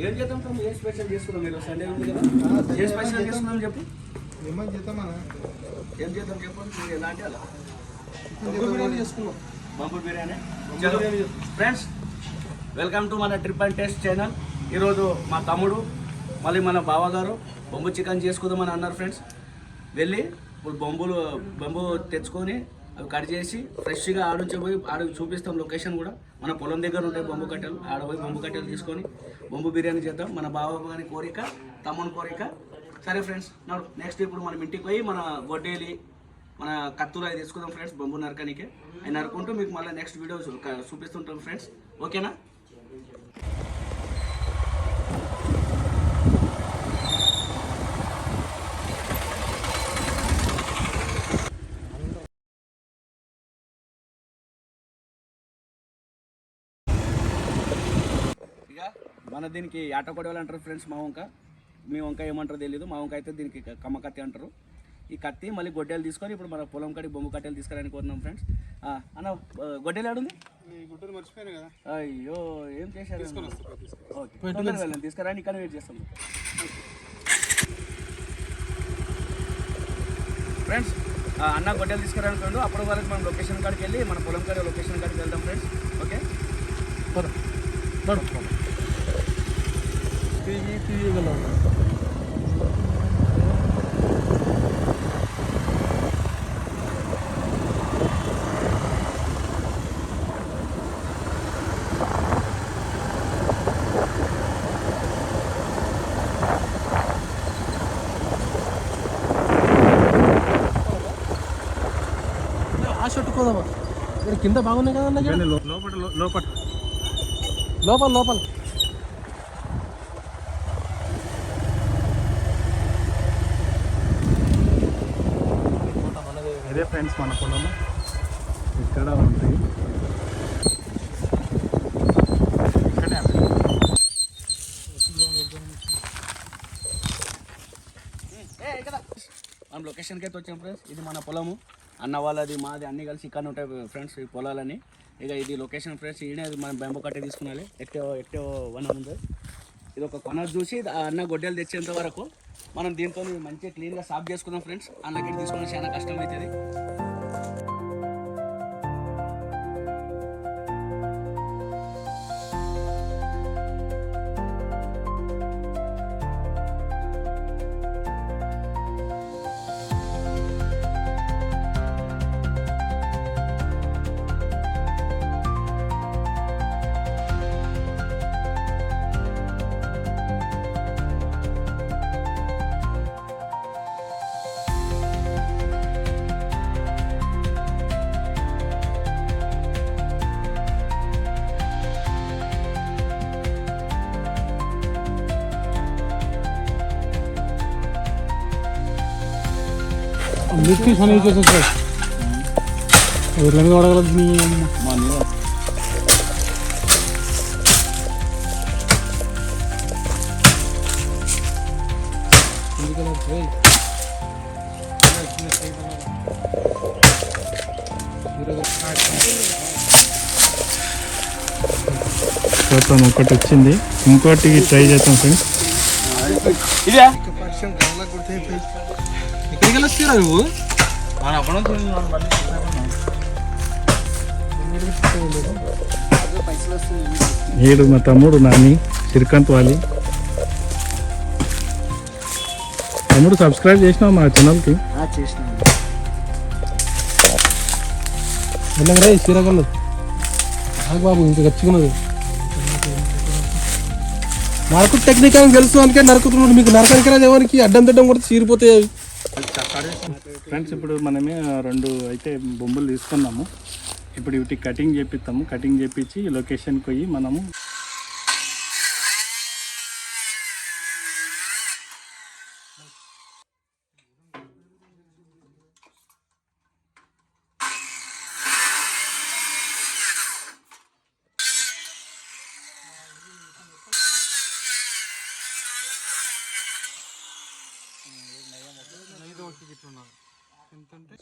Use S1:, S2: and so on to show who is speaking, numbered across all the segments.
S1: ఏం చేద్దాం తమ్ముడు? ఏ స్పెషల్ చేసుకున్నాం? మీరు సండే ఉంది కదా, ఏ స్పెషల్ చేసుకున్నాం చెప్పు.
S2: ఏమని చేద్దామా?
S1: ఏం చేద్దాం చెప్పండి. మీరు ఎలాంటి అలా బిర్యానీ చేసుకున్నాం. బంబూరు బిర్యానీ. చలో ఫ్రెండ్స్, వెల్కమ్ టు మన ట్రిప్ అండ్ టేస్ట్ ఛానల్. ఈరోజు మా తమ్ముడు మళ్ళీ మన బావగారు బొంబు చికెన్ చేసుకుందామని అన్నారు ఫ్రెండ్స్. వెళ్ళి ఇప్పుడు బొంబు తెచ్చుకొని అవి కట్ చేసి ఫ్రెష్గా ఆడుంచి పోయి చూపిస్తాం. లొకేషన్ కూడా మన పొలం దగ్గర ఉంటాయి బొంబు కట్టెలు. ఆడపోయి బొంబు కట్టెలు తీసుకొని బొంబు బిర్యానీ చేద్దాం. మన బావ గారి కోరిక, తమ్ముని కోరిక. సరే ఫ్రెండ్స్, నెక్స్ట్ ఇప్పుడు మనం ఇంటికి పోయి మన గొడ్డేలి, మన కత్తులు అవి తీసుకుందాం ఫ్రెండ్స్. బొంబు నరకనికి అవి నరుకుంటూ మీకు మళ్ళీ నెక్స్ట్ వీడియో చూపిస్తుంటాం ఫ్రెండ్స్. ఓకేనా? మన దీనికి ఆటోకొడవలు అంటారు ఫ్రెండ్స్. మా వంక, మీ వంక ఏమంటారో తెలియదు. మా వంక అయితే దీనికి కమ్మ కత్తి అంటారు. ఈ కత్తి మళ్ళీ గొడ్డలు తీసుకొని ఇప్పుడు మన పొలం కాడి బొమ్మ కట్టెలు తీసుకురానికి కోరున్నాం ఫ్రెండ్స్. అన్న గొడ్డలు ఆడుంది. అయ్యో ఏం చేశారు? ఓకే వెళ్ళండి, తీసుకురాని ఇక్కడ వెయిట్ చేస్తాం ఫ్రెండ్స్. అన్న గొడ్డలు తీసుకురానుకోండి. అప్పటి వరకు మనం లొకేషన్ కాడికి వెళ్ళి మన పొలం కాడి లొకేషన్ కాడికి వెళ్దాం ఫ్రెండ్స్. ఓకే
S2: చుట్టుకోదామా? ఇక్కడ కింద బాగున్నాయి కదా, లోపల లోపల లోపల
S3: ఇదే ఫ్రెండ్స్ మన పొలం. ఇక్కడ ఉంటాయి.
S1: మనం లొకేషన్కి అయితే వచ్చాం ఫ్రెండ్స్. ఇది మన పొలము. అన్న వాళ్ళది, మాది అన్నీ కలిసి ఇక్కడ ఉంటాయి ఫ్రెండ్స్ ఈ పొలాలని. ఇక ఇది లొకేషన్ ఫ్రెండ్స్. ఈయనే మనం బెంబు కట్టే తీసుకున్నాలి. ఎట్టో వనం ఉంది. ఇది ఒక కొన చూసి అన్న గొడ్డలు తెచ్చేంత వరకు మనం దీంతో మంచిగా క్లీన్గా సాఫ్ చేసుకుందాం ఫ్రెండ్స్. అన్నకి తీసుకున్న చాలా కష్టం అవుతుంది.
S2: మిర్చి పని చేసేది సార్. ఎట్లా వాడగలదు మీ
S3: ఒకటి వచ్చింది, ఇంకోటి ట్రై చేస్తాం ఫ్రెండ్స్.
S1: ఇదే
S2: ఎక్కడికి వెళ్ళొస్తారా నువ్వు?
S3: ఏడు మా తమ్ముడు నాని శ్రీకాంత్ వాలి. తమ్ముడు సబ్స్క్రైబ్ చేసినావు మా ఛానల్కి?
S2: వెళ్ళంగా చీరగలదు బాబు, ఇంకా గచ్చుకున్నది. నాకు టెక్నిక్ అని తెలుసు, అందుకే నరుకుతున్నాడు. మీకు నరకనికి రాదు ఎవరికి, అడ్డం తిడ్డం కూడా చీరిపోతాయి అవి
S3: ఫ్రెండ్స్. ఇప్పుడు మనమే 2 అయితే బొమ్మలు తీసుకున్నాము. ఇప్పుడు వీటికి కటింగ్ చేపిస్తాము. కటింగ్ చేపించి లొకేషన్కి పోయి మనము
S2: ఎంతంటే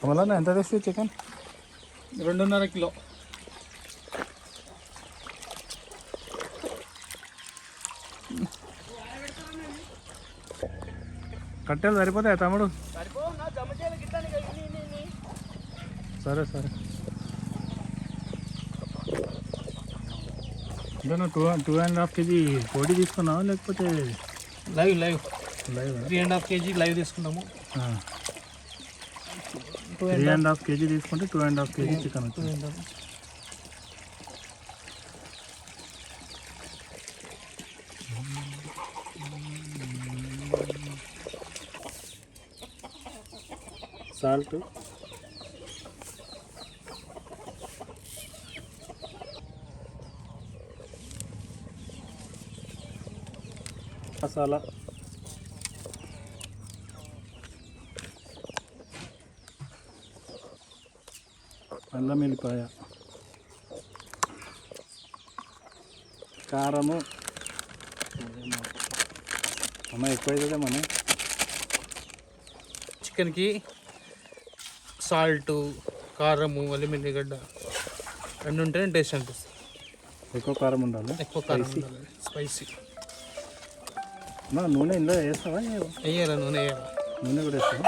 S3: కమలన్న ఎంత తెస్తుంది చికెన్?
S2: 2.5 కిలో.
S3: కట్టెలు సరిపోతాయి తమ్ముడు? సరే సరే. అంటే నువ్వు 2.5 kg కోడి తీసుకున్నావా లేకపోతే
S2: లైవ్
S3: లైవ్?
S2: 3.5 kg లైవ్ తీసుకున్నాము.
S3: 3.5 kg తీసుకుంటే 2.5 kg చికెన్ వచ్చింది. సాల్ట్, మసాలా, అల్లం వెల్లిపాయ, కారము. అమ్మ ఎక్కువ అవుతుందా మన
S2: చికెన్కి సాల్ట్, కారము, అల్లం ఎల్లిగడ్డ రెండు ఉంటేనే టేస్ట్ అనిపిస్తుంది.
S3: ఎక్కువ కారం ఉండాలి.
S2: ఎక్కువ కారం ఉండాలి, స్పైసీ.
S3: అమ్మా నూనె ఇందులో వేస్తావా?
S2: వేయాలా? నూనె వేయాలా?
S3: నూనె కూడా వేస్తావా?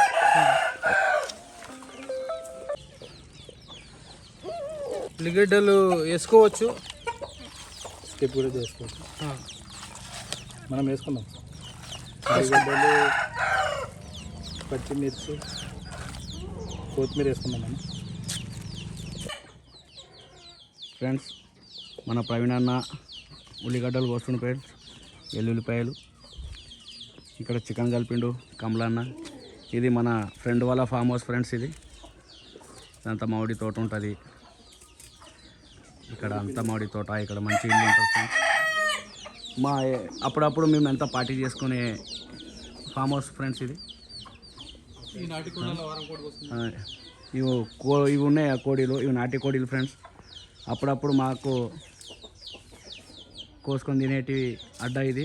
S2: ఉల్లిగడ్డలు వేసుకోవచ్చు,
S3: స్కిప్ కూడా చేసుకోవచ్చు. మనం వేసుకున్నాం ఉల్లిగడ్డలు, పచ్చిమిర్చి, కొత్తిమీర వేసుకున్నాం మనం.
S1: ఫ్రెండ్స్ మన ప్రవీణ్ అన్న ఉల్లిగడ్డలు కోస్తుండు ఫ్రెండ్స్, వెల్లుల్లిపాయలు. ఇక్కడ చికెన్ కలిపిండు కమలన్న. ఇది మన ఫ్రెండ్ వాళ్ళ ఫామ్ హౌస్ ఫ్రెండ్స్. ఇది అంతా మామిడి తోట ఉంటుంది ఇక్కడ, అంతా మామిడి తోట. ఇక్కడ మంచి ఇల్లు ఉంటుంది ఫ్రెండ్స్. అప్పుడప్పుడు మేము ఎంత పార్టీ చేసుకునే ఫామ్ హౌస్ ఫ్రెండ్స్ ఇది. ఇవి ఉన్నాయి ఆ కోడీలు, ఇవి నాటి కోడీలు ఫ్రెండ్స్. అప్పుడప్పుడు మాకు కోసుకొని తినేటివి అడ్డా ఇది,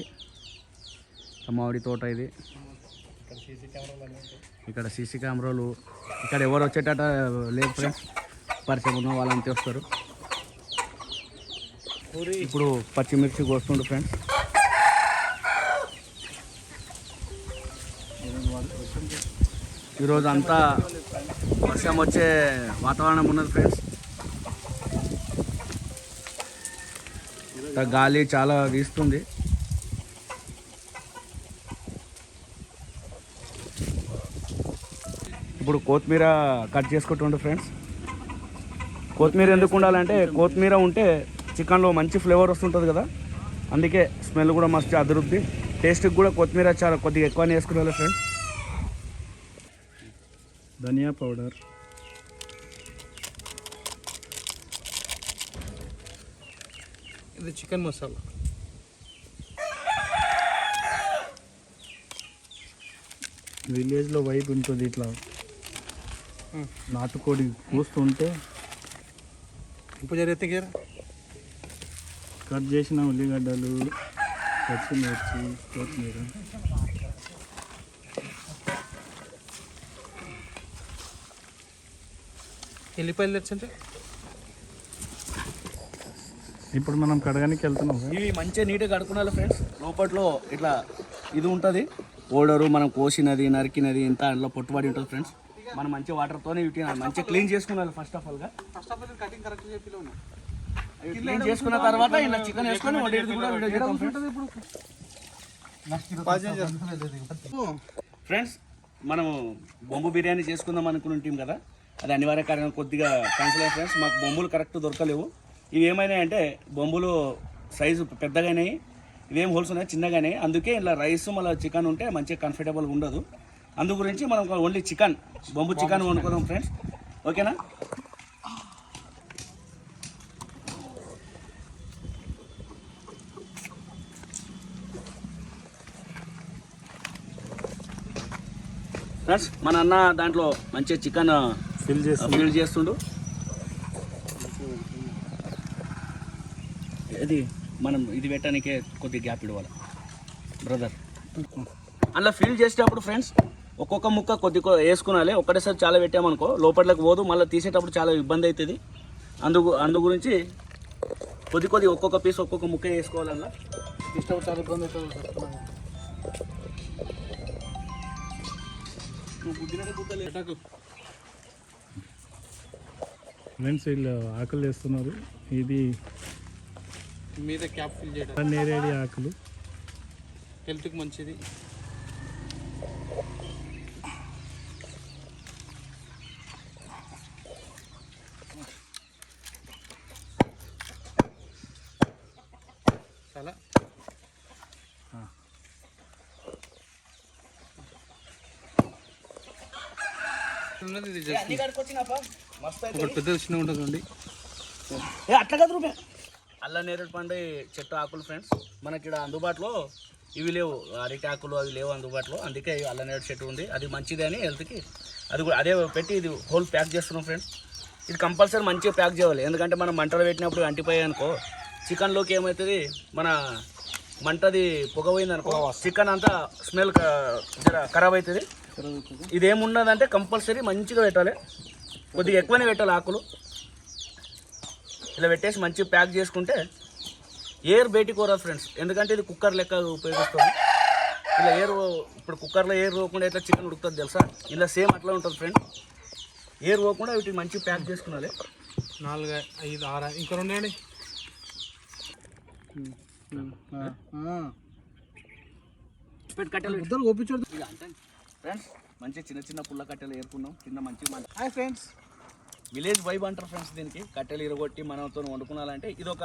S1: మామిడి తోట ఇది. ఇక్కడ సీసీ కెమెరాలు, ఇక్కడ ఎవరు వచ్చేటట లేదు ఫ్రెండ్స్, పరిచయం ఉన్న వాళ్ళంతా వస్తారు. ఇప్పుడు పచ్చిమిర్చి కోస్తుండ్రు ఫ్రెండ్స్. ఈరోజు అంతా వర్షం వచ్చే వాతావరణం ఉన్నది ఫ్రెండ్స్. గాలి చాలా వీస్తుంది. ఇప్పుడు కొత్తిమీర కట్ చేసుకుంటుండే ఫ్రెండ్స్. కొత్తిమీర ఎందుకు ఉండాలంటే కొత్తిమీర ఉంటే చికెన్లో మంచి ఫ్లేవర్ వస్తుంటుంది కదా, అందుకే స్మెల్ కూడా మస్తు అదురుద్ది. టేస్ట్కి కూడా కొత్తిమీర చాలా కొద్దిగా ఎక్కువనే వేసుకునే ఫ్రెండ్స్.
S3: ధనియా పౌడర్,
S2: ఇది చికెన్ మసాలా.
S3: విలేజ్లో వైపు ఉంటుంది ఇట్లా నాటుకోడి కూస్తుంటే
S2: ఇప్పుడు జరిగితే
S3: కట్ చేసిన ఉల్లిగడ్డలు, పచ్చిమిర్చి, కొత్తిమీర.
S2: ఎల్లిపాయలు తెచ్చంటే
S3: ఇప్పుడు మనం కడగానికి వెళ్తున్నాం.
S1: ఇవి మంచిగా నీట్గా కడుక్కున్నాలి ఫ్రెండ్స్. లోపట్లో ఇట్లా ఇది ఉంటుంది ఓడరు, మనం కోసినది నరికినది ఇంత అందులో పొట్టుబడి ఉంటుంది ఫ్రెండ్స్. మనం మంచి వాటర్తోనే వీటిని మంచిగా క్లీన్ చేసుకున్నాలి ఫస్ట్ ఆఫ్ ఆల్గా. క్లీన్ చేసుకున్న తర్వాత ఇలా చికెన్ వేసుకొని వండేది కూడా వీడియో చేద్దాం ఫ్రెండ్స్. మనము బొంబు బిర్యానీ చేసుకుందాం అనుకుని ఉంటాం కదా, అది అనివార్య కారణం కొద్దిగా క్యాన్సిల్ అయ్యాయి ఫ్రెండ్స్. మాకు బొంబులు కరెక్ట్ దొరకలేవు. ఇవి ఏమైనాయంటే బొంబులు సైజు పెద్దగానే, ఇవేం హోల్స్ ఉన్నాయి చిన్నగానే. అందుకే ఇలా రైస్ మళ్ళీ చికెన్ ఉంటే మంచిగా కంఫర్టబుల్గా ఉండదు. అందు గురించి మనం ఓన్లీ చికెన్, బొంబు చికెన్ వండుకుందాం ఫ్రెండ్స్. ఓకేనా? ఫ్రెండ్స్ మన అన్న దాంట్లో మంచిగా చికెన్ ఫిల్ చేస్తుండు. ఇది మనం ఇది పెట్టడానికే కొద్దిగా గ్యాప్ ఇవ్వాలి బ్రదర్. అలా ఫిల్ చేసేటప్పుడు ఫ్రెండ్స్ ఒక్కొక్క ముక్క కొద్ది వేసుకునాలి. ఒకటేసారి చాలా పెట్టామనుకో లోపట్లోకి పోదు, మళ్ళీ తీసేటప్పుడు చాలా ఇబ్బంది అవుతుంది. అందు గురించి కొద్ది ఒక్కొక్క పీస్ ఒక్కొక్క ముక్క వేసుకోవాలన్నా.
S2: ఇష్టం చాలా ఇబ్బంది అవుతుంది.
S3: ఫ్రెండ్స్ వీళ్ళు ఆకులు వేస్తున్నారు. ఇది
S2: మీద క్యాప్ ఫిల్ చేయడం
S3: నేరేడి ఆకులు,
S2: హెల్త్కి మంచిది. చాలా ఒకటి పెద్ద చిన్న ఉంటుందండి.
S1: అట్లా కదా రూపాయ అల్ల నేరేడు పండు చెట్టు ఆకులు ఫ్రెండ్స్ మనకి ఇక్కడ అందుబాటులో ఇవి లేవు, అరటి ఆకులు అవి లేవు అందుబాటులో. అందుకే అల్ల నేరేడు చెట్టు ఉంది, అది మంచిది అని హెల్త్కి. అది కూడా అదే పెట్టి ఇది హోల్ ప్యాక్ చేస్తున్నాం ఫ్రెండ్స్. ఇది కంపల్సరీ మంచిగా ప్యాక్ చేయాలి. ఎందుకంటే మనం మంటలు పెట్టినప్పుడు అంటిపోయాయి అనుకో చికెన్లోకి ఏమవుతుంది, మన మంటది పొగ పోయిందనుకో చికెన్ అంతా స్మెల్ ఖరాబ్ అవుతుంది. ఇదేమున్నదంటే కంపల్సరీ మంచిగా పెట్టాలి, కొద్దిగా ఎక్కువనే పెట్టాలి ఆకులు. ఇలా పెట్టేసి మంచిగా ప్యాక్ చేసుకుంటే ఎయిర్ బయటికి పోరాదు ఫ్రెండ్స్. ఎందుకంటే ఇది కుక్కర్ లెక్క ఉపయోగిస్తుంది. ఇలా ఎయిర్ ఇప్పుడు కుక్కర్లో ఎయిర్ పోకుండా ఎట్లా చికెన్ ఉడుకుతుంది తెలుసా, ఇలా సేమ్ అట్లా ఉంటుంది ఫ్రెండ్స్. ఎయిర్ పోకుండా వీటిని మంచిగా ప్యాక్ చేసుకున్నాలి.
S2: 4, 5, 6 ఇంకా 2 అండి.
S1: కట్టెలు
S2: ఒప్పించాడు
S1: ఫ్రెండ్స్. మంచి చిన్న పుల్ల కట్టెలు ఏరుకున్నాం కింద మంచి.
S2: హాయ్ ఫ్రెండ్స్,
S1: విలేజ్ వైబ్ అంటారు ఫ్రెండ్స్ దీనికి. కట్టెలు ఇరగొట్టి మనతో వండుకున్నాలంటే ఇది ఒక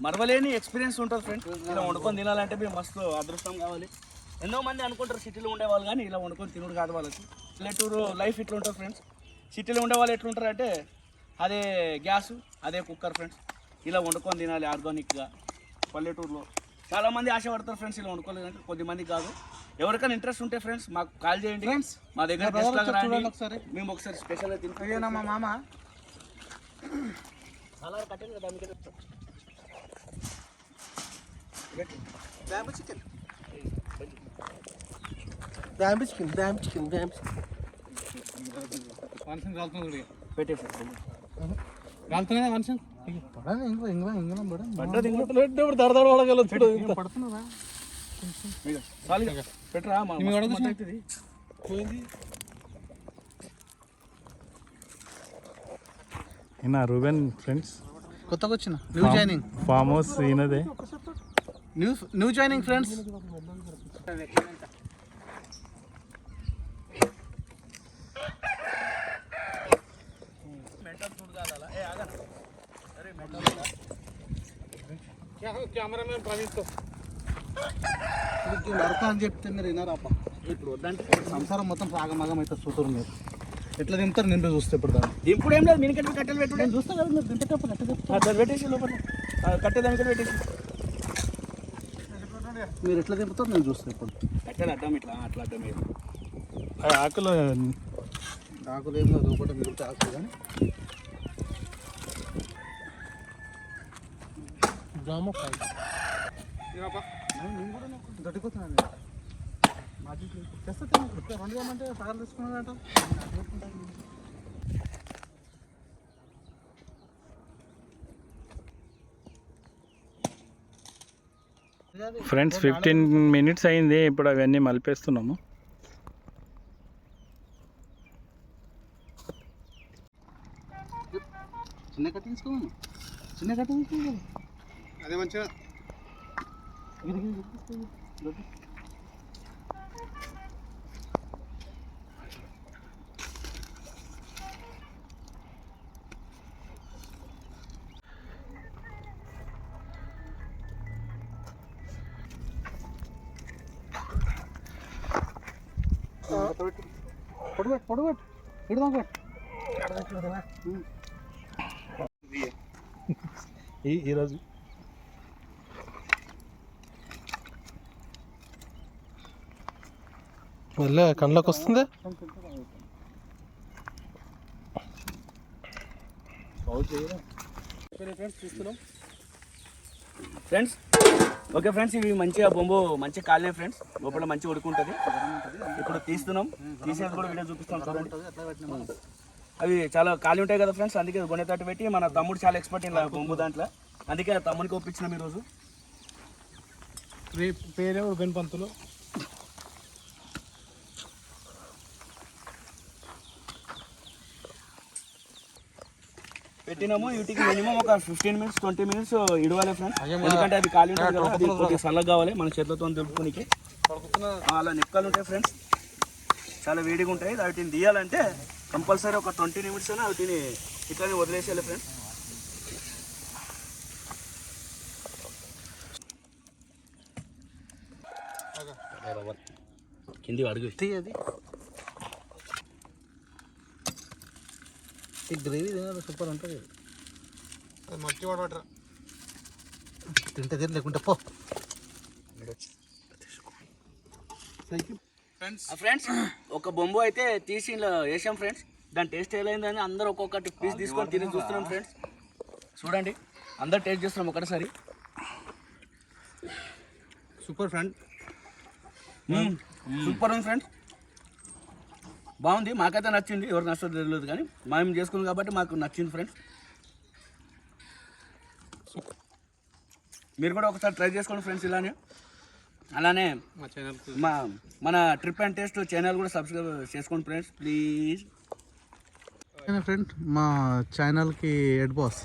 S1: మరవలేని ఎక్స్పీరియన్స్ ఉంటుంది ఫ్రెండ్స్. ఇలా వండుకొని తినాలంటే మీరు మస్తు అదృష్టం కావాలి. ఎన్నో మంది అనుకుంటారు సిటీలో ఉండేవాళ్ళు, కానీ ఇలా వండుకొని తినుడు కాదు వాళ్ళకి. పల్లెటూరు లైఫ్ ఇట్లా ఉంటుంది ఫ్రెండ్స్. సిటీలో ఉండేవాళ్ళు ఎట్లుంటారు అంటే అదే గ్యాసు అదే కుక్కర్ ఫ్రెండ్స్. ఇలా వండుకొని తినాలి ఆర్గానిక్గా. పల్లెటూరులో చాలామంది ఆశపడతారు ఫ్రెండ్స్ ఇలా వండుకోలేదు అంటే, కొద్దిమంది కాదు. ఎవరికైనా ఇంట్రెస్ట్ ఉంటే ఫ్రెండ్స్ మాకు కాల్ చేయండి ఫ్రెండ్స్. మా దగ్గర ఒకసారి మేము ఒకసారి స్పెషల్గా తింటాం.
S2: మా మామ
S1: చాలా కట్టెలు కదా మీకు పెట్టేసి
S2: పడుతున్నారా
S1: పెట్టరా
S3: ఈయన రూబెన్ ఫ్రెండ్స్,
S2: కొత్తగా వచ్చిన న్యూ జాయినింగ్
S3: ఫామ్ హౌస్ ఈయనదే.
S2: New joining friends. కెమెరామెన్ ప్రవీణ్తో నరక అని చెప్తే మీరు వినారాప.
S1: ఇప్పుడు వద్దంటే
S2: సంసారం మొత్తం సాగమాగం అయితే చూతురు మీరు. ఎట్లా దింపుతారు నేను చూస్తే ఇప్పుడు దాన్ని
S1: దింపుడు ఏం లేదు. మినికెట్ కట్టెలు పెట్టు,
S2: నేను చూస్తా కదా. మీరు దింపేటప్పుడు ఎట్లా
S1: పెట్టేసి లోపల కట్టెదానికి పెట్టేసి
S2: మీరు ఎట్లా దింపుతారు నేను చూస్తే ఇప్పుడు.
S1: కట్టెలు అడ్డం ఇట్లా అట్లా అడ్డం మీరు
S3: ఆకులు
S2: ఆకులు ఏం కాదు, ఒకటి మిగిలితే ఆకులు కానీ జామ దొడ్డిపోతున్నాను. తెస్తా 2 ఏమంటే సార్ తీసుకున్నాడంట.
S3: ఫ్రెండ్స్ 15 minutes అయింది. ఇప్పుడు అవన్నీ మలిపేస్తున్నాము.
S2: చిన్న కట్ట తీసుకోమను, చిన్న కట్ట తీసుకోవాలి. అదే మంచిగా ఈరోజు మళ్ళీ కళ్ళకి వస్తుందా?
S1: ఫ్రెండ్స్ ఓకే ఫ్రెండ్స్, ఇవి మంచిగా బొంబు మంచిగా కాలే ఫ్రెండ్స్, లోపల మంచిగా ఉడుకుంటుంది. ఇప్పుడు తీస్తున్నాం, తీసేది కూడా వీడియో చూపిస్తాం చూడండి. అవి చాలా ఖాళీ ఉంటాయి కదా ఫ్రెండ్స్, అందుకే గొనె తట్టు పెట్టి మన తమ్ముడు చాలా ఎక్స్పర్ట్ ఇలా బొంబు దాంట్లో, అందుకే తమ్ముడికి ఒప్పించినాం ఈరోజు.
S2: పేరే పెన్ పంతులు.
S1: పెట్టినాము. వీటికి మినిమం ఒక 15 minutes 20 minutes ఇడవాలి ఫ్రెండ్స్, ఎందుకంటే అది ఖాళీ ఉంటుంది కదా, అది కొద్దిగా చల్లగా కావాలి మన చేతులతో దులుపుకోనికి. అలా నిక్కలు ఉంటాయి ఫ్రెండ్స్, చాలా వేడిగా ఉంటాయి. వాటిని తీయాలంటే కంపల్సరీ ఒక 20 minutes అయినా వాటిని ఇట్లానే వదిలేసేయాలి ఫ్రెండ్స్. కింది అడుగు
S2: అది ఈ గ్రేవీ తినాలి, సూపర్ ఉంటుంది. అది మట్టి వాడరా తింటే తిని లేకుంటే పో.
S1: ఫ్రెండ్స్ ఒక బొంబు అయితే తీసి ఇలా వేసాం ఫ్రెండ్స్. దాని టేస్ట్ ఏమైందని అందరూ ఒక్కొక్కటి పీస్ తీసుకొని తిని చూస్తున్నాం ఫ్రెండ్స్. చూడండి, అందరు టేస్ట్ చేస్తున్నాం ఒకటిసారి.
S2: సూపర్ ఫ్రెండ్,
S1: సూపర్ ఉంది ఫ్రెండ్స్, బాగుంది. మాకైతే నచ్చింది, ఎవరు నచ్చదో తెలియదు కానీ మేము చేసుకున్నాం కాబట్టి మాకు నచ్చింది ఫ్రెండ్స్. మీరు కూడా ఒకసారి ట్రై చేసుకోండి ఫ్రెండ్స్ ఇలానే. అలానే
S2: మా ఛానల్కి
S1: మన ట్రిప్ అండ్ టేస్ట్ ఛానల్ కూడా సబ్స్క్రైబ్ చేసుకోండి ఫ్రెండ్స్ ప్లీజ్.
S2: ఫ్రెండ్ మా ఛానల్కి హెడ్ బాస్.